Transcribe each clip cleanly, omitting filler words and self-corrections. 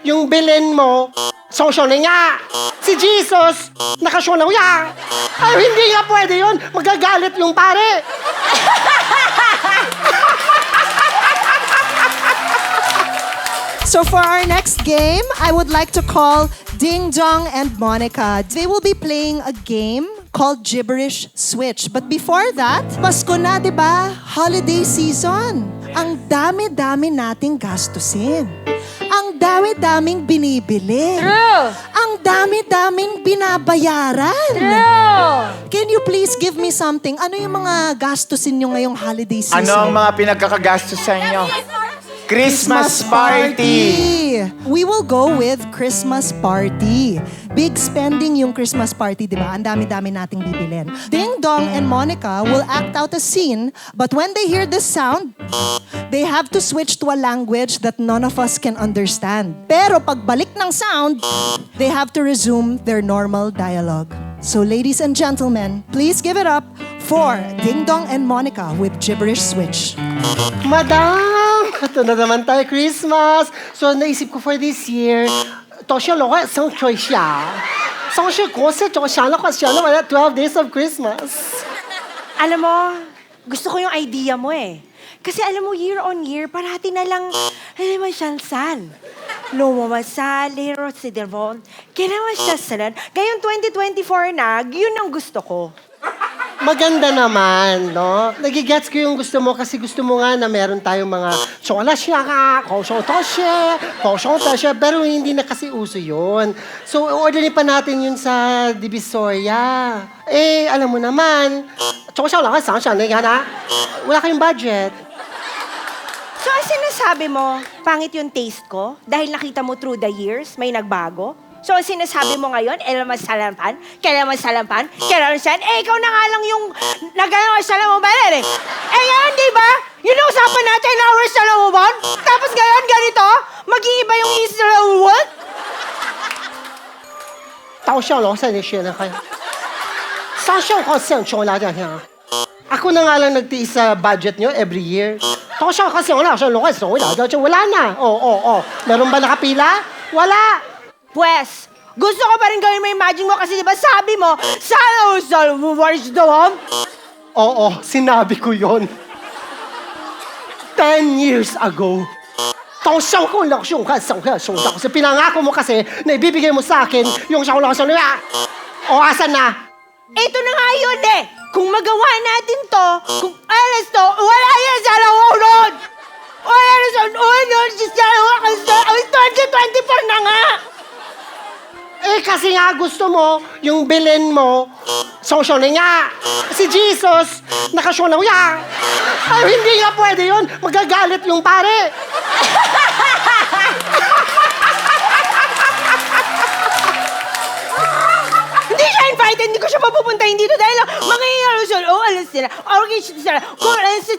yung bilin mo, social na nga. Si Jesus, nakasyon na uya. Ay, hindi nga pwede yun. Magagalit yung pare. So for our next game, I would like to call Ding Dong and Monica. They will be playing a game called Gibberish Switch. But before that, Pasko na, di ba? Holiday season. Ang dami-dami nating gastusin. Ang dami-daming binibili. True! Ang dami-daming binabayaran. True! Can you please give me something? Ano yung mga gastusin nyo ngayong holiday season? Ano ang mga pinagkakagastusan nyo? Christmas party! We will go with Christmas party. Big spending yung Christmas party, di ba? Ang dami-dami nating bibilin. Ding Dong and Monica will act out a scene, but when they hear this sound, they have to switch to a language that none of us can understand. Pero pagbalik ng sound, they have to resume their normal dialogue. So ladies and gentlemen, please give it up for Ding Dong and Monica with Gibberish Switch. Madam, ito na naman tayo Christmas. So naisip ko for this year, 到时候我生吹下，上学过世就想了，想了完12 days of Christmas。 Alam mo, gusto ko yung idea mo eh. Kasi alam mo, year on year, parati na lang, alam mo, syansan. Lumamasal, lero si Devon, kailangan siya salan. Ngayon 2024 na, yun ang gusto ko. Maganda naman, no? Nagigets ko yung gusto mo kasi gusto mo nga na meron tayong mga chola siya ka, kosong pero hindi na kasi uso yun. So, orderin pa natin yun sa Divisoria. Eh, alam mo naman, wala kayong budget. So, ang sinasabi mo, pangit yung taste ko? Dahil nakita mo through the years, may nagbago? So, ang sinasabi mo ngayon, kailangan masalampan, eh, ikaw na nga lang yung nag-asalam mo ba eh? Eh, ngayon, di ba? Yun ang usapan natin, hours sa lumubon? Tapos ngayon, ganito, mag-iiba yung Israel world? 到校楼上你学了可以。上校好像穷啦这样。Ako na nga lang nagtiis sa budget nyo every year. 到校kasi wala siya lokal so wala na. Meron ba nakapila? Wala. Pwes, gusto ko pa rin gawin mo imagine mo kasi di ba sabi mo, sana usal mo waris daw. Oo, sinabi ko yon. 10 years ago. 到校ko lang siya kasi pinangako mo kasi na ibibigay mo sa akin yung siya lang siya. O asan na? Ito na nga yun eh. Kung magawa natin to, kung alas to, wala yan sa lahulod. Wala yan sa lahulod, sa 2024 na nga. Eh, kasi nga gusto mo, yung bilin mo, social na nga. Si Jesus, nakasyon na uya. Ay, hindi nga pwede yun. Magagalit yung pare. Hindi siya invited, hindi ko siya papupuntahin dito dahil mga iyalusyon, alas sila, orchid sila,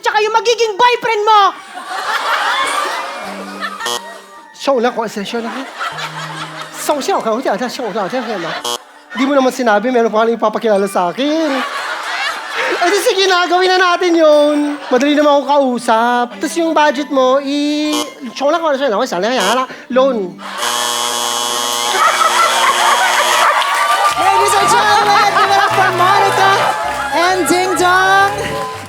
tsaka yung magiging boyfriend mo. Show lang ko, show lang ko. Social ka, show lang, Di mo naman sinabi, meron pa kalang ipapakilala sa akin. Eh, sige na, gawin na natin yun. Madali naman ako kausap. Tapos yung budget mo, show lang ko, loan. Ladies and gentlemen, give it up for Monica and Ding Dong.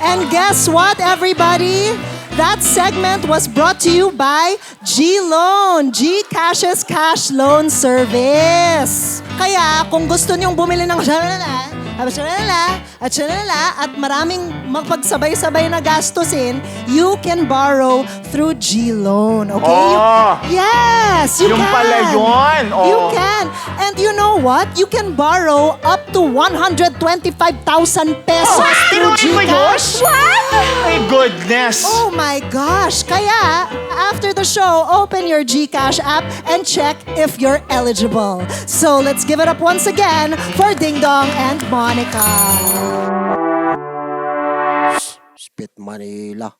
And guess what, everybody? That segment was brought to you by G-Loan, GCash's Cash Loan Service. Kaya kung gusto niyong bumili ng at maraming magpagsabay-sabay na gastusin, you can borrow through G-Loan. Okay? Oh! Yes, you Yung can. pala yun. Oh. You can. And you know what? You can borrow up to 125,000 pesos through Tinuloy mo yun? GCash. My goodness. Oh my gosh! Kaya, after the show, open your GCash app and check if you're eligible. So let's give it up once again for Ding Dong and Monica. Spit Manila.